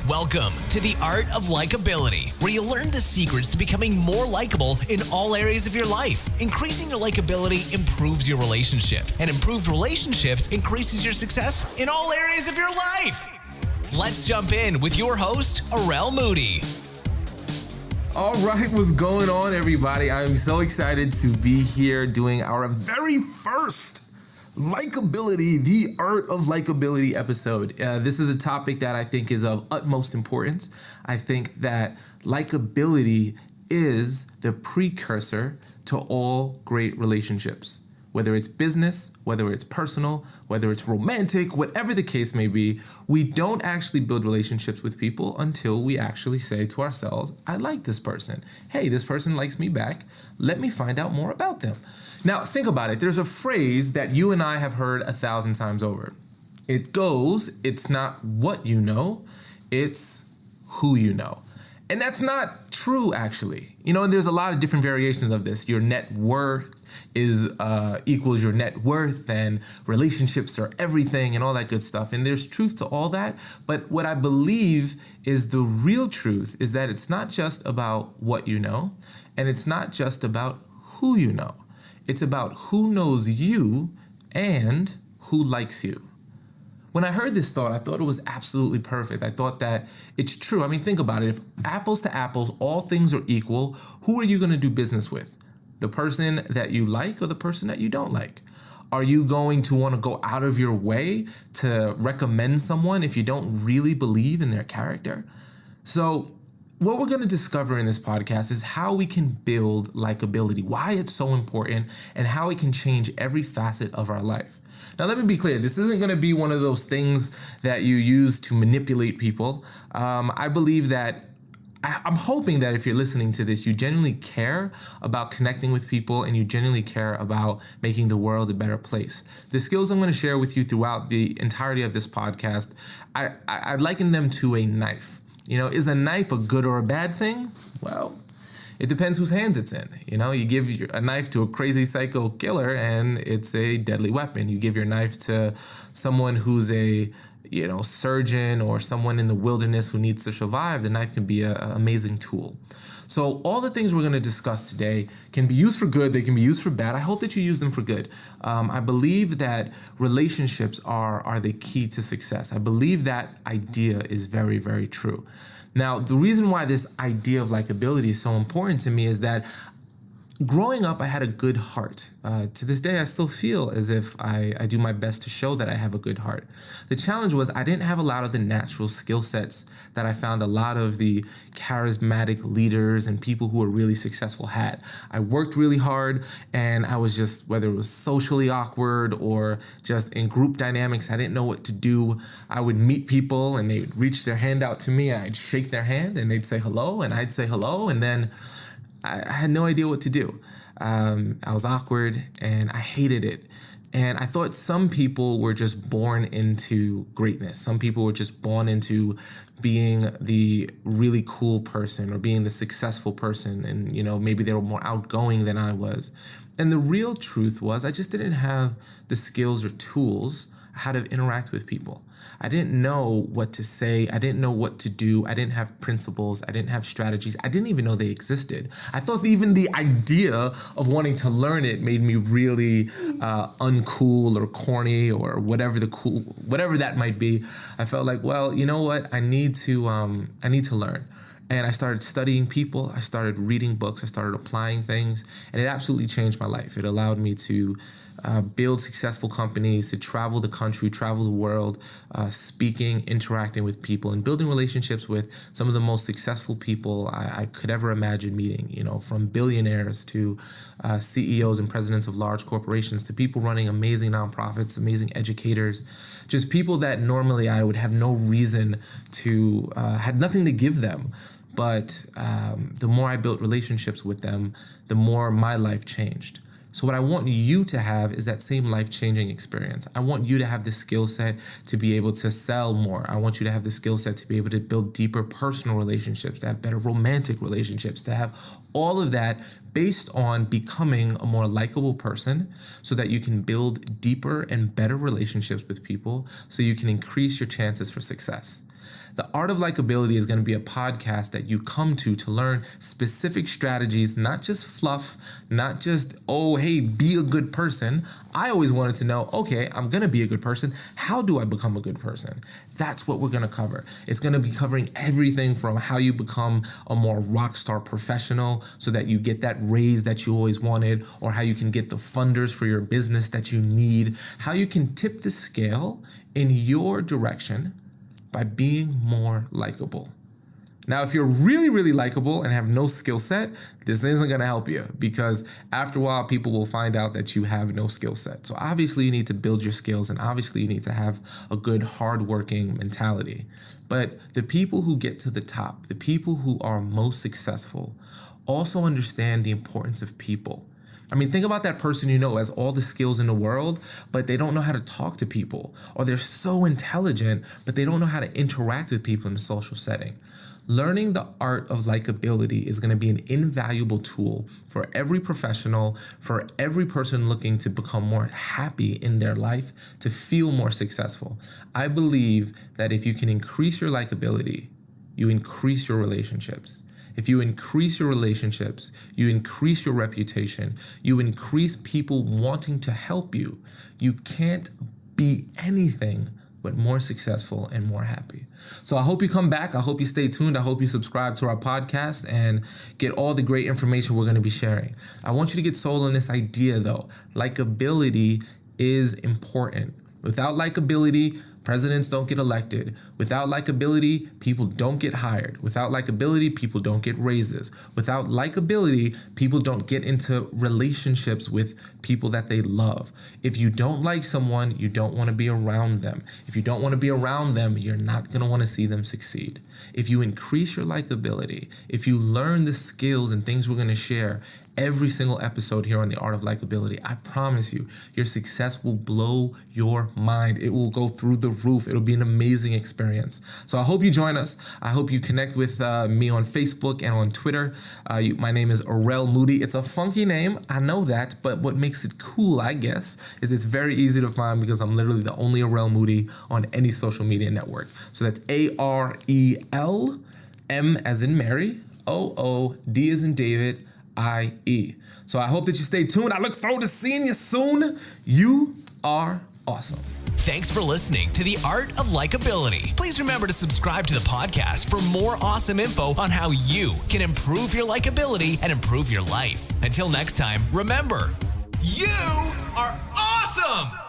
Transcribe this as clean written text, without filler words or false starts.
Welcome to the Art of Likability, where you learn the secrets to becoming more likable in all areas of your life. Increasing your likability improves your relationships, and improved relationships increases your success in all areas of your life. Let's jump in with your host, Arel Moody. All right, what's going on, everybody? I'm so excited to be here doing our very first Likability, the Art of Likability episode. This is a topic that I think is of utmost importance. I think that likability is the precursor to all great relationships. Whether it's business, whether it's personal, whether it's romantic, whatever the case may be, we don't actually build relationships with people until we actually say to ourselves, I like this person. Hey, this person likes me back. Let me find out more about them. Now, think about it. There's a phrase that you and I have heard 1,000 times over. It goes, it's not what you know, it's who you know. And that's not true, actually. You know, and there's a lot of different variations of this. Your net worth is equals your net worth, and relationships are everything and all that good stuff. And there's truth to all that. But what I believe is the real truth is that it's not just about what you know, and it's not just about who you know. It's about who knows you and who likes you. When I heard this thought, I thought it was absolutely perfect. I thought that it's true. I mean, think about it. If apples to apples, all things are equal, who are you going to do business with? The person that you like or the person that you don't like? Are you going to want to go out of your way to recommend someone if you don't really believe in their character? So what we're going to discover in this podcast is how we can build likability, why it's so important, and how it can change every facet of our life. Now, let me be clear. This isn't going to be one of those things that you use to manipulate people. I believe that I'm hoping that if you're listening to this, you genuinely care about connecting with people and you genuinely care about making the world a better place. The skills I'm going to share with you throughout the entirety of this podcast, I liken them to a knife. You know, is a knife a good or a bad thing? Well, it depends whose hands it's in. You know, you give a knife to a crazy psycho killer and it's a deadly weapon. You give your knife to someone who's a, surgeon or someone in the wilderness who needs to survive, the knife can be an amazing tool. So all the things we're going to discuss today can be used for good. They can be used for bad. I hope that you use them for good. I believe that relationships are the key to success. I believe that idea is very, very true. Now, the reason why this idea of likability is so important to me is that growing up, I had a good heart. To this day, I still feel as if I do my best to show that I have a good heart. The challenge was I didn't have a lot of the natural skill sets that I found a lot of the charismatic leaders and people who were really successful had. I worked really hard, and I was just, whether it was socially awkward or just in group dynamics, I didn't know what to do. I would meet people and they'd reach their hand out to me. I'd shake their hand and they'd say hello and I'd say hello, and then I had no idea what to do. I was awkward and I hated it. And I thought some people were just born into greatness. Some people were just born into being the really cool person or being the successful person. And, maybe they were more outgoing than I was. And the real truth was I just didn't have the skills or tools how to interact with people. I didn't know what to say. I didn't know what to do. I didn't have principles. I didn't have strategies. I didn't even know they existed. I thought even the idea of wanting to learn it made me really uncool or corny or whatever that might be. I felt like, well, you know what? I need to learn. And I started studying people. I started reading books. I started applying things, and it absolutely changed my life. It allowed me to build successful companies, to travel the country, travel the world, speaking, interacting with people, and building relationships with some of the most successful people I could ever imagine meeting, from billionaires to CEOs and presidents of large corporations to people running amazing nonprofits, amazing educators, just people that normally I would have no reason to, had nothing to give them. But the more I built relationships with them, the more my life changed. So what I want you to have is that same life-changing experience. I want you to have the skill set to be able to sell more. I want you to have the skill set to be able to build deeper personal relationships, to have better romantic relationships, to have all of that based on becoming a more likable person so that you can build deeper and better relationships with people so you can increase your chances for success. The Art of Likability is going to be a podcast that you come to learn specific strategies, not just fluff, not just, oh, hey, be a good person. I always wanted to know, okay, I'm going to be a good person. How do I become a good person? That's what we're going to cover. It's going to be covering everything from how you become a more rock star professional so that you get that raise that you always wanted, or how you can get the funders for your business that you need, how you can tip the scale in your direction by being more likable. Now, if you're really, really likable and have no skill set, this isn't going to help you, because after a while, people will find out that you have no skill set. So obviously you need to build your skills, and obviously you need to have a good, hardworking mentality. But the people who get to the top, the people who are most successful, also understand the importance of people. I mean, think about that person you know has all the skills in the world, but they don't know how to talk to people, or they're so intelligent, but they don't know how to interact with people in a social setting. Learning the art of likability is going to be an invaluable tool for every professional, for every person looking to become more happy in their life, to feel more successful. I believe that if you can increase your likability, you increase your relationships. If you increase your relationships, you increase your reputation, you increase people wanting to help you. You can't be anything but more successful and more happy. So I hope you come back. I hope you stay tuned. I hope you subscribe to our podcast and get all the great information we're going to be sharing. I want you to get sold on this idea, though. Likability is important. Without likability, presidents don't get elected. Without likability, people don't get hired. Without likability, people don't get raises. Without likability, people don't get into relationships with people that they love. If you don't like someone, you don't want to be around them. If you don't want to be around them, you're not going to want to see them succeed. If you increase your likability, if you learn the skills and things we're going to share every single episode here on the Art of Likability, I promise you, your success will blow your mind. It will go through the roof. It'll be an amazing experience. So I hope you join us. I hope you connect with me on Facebook and on Twitter. My name is Aurel Moody. It's a funky name, I know that, but what makes it cool, I guess, is it's very easy to find because I'm literally the only Aurel Moody on any social media network. So that's AREL, M as in Mary, OOD as in David, IE. So I hope that you stay tuned. I look forward to seeing you soon. You are awesome. Thanks for listening to The Art of Likability. Please remember to subscribe to the podcast for more awesome info on how you can improve your likability and improve your life. Until next time, remember, you are awesome!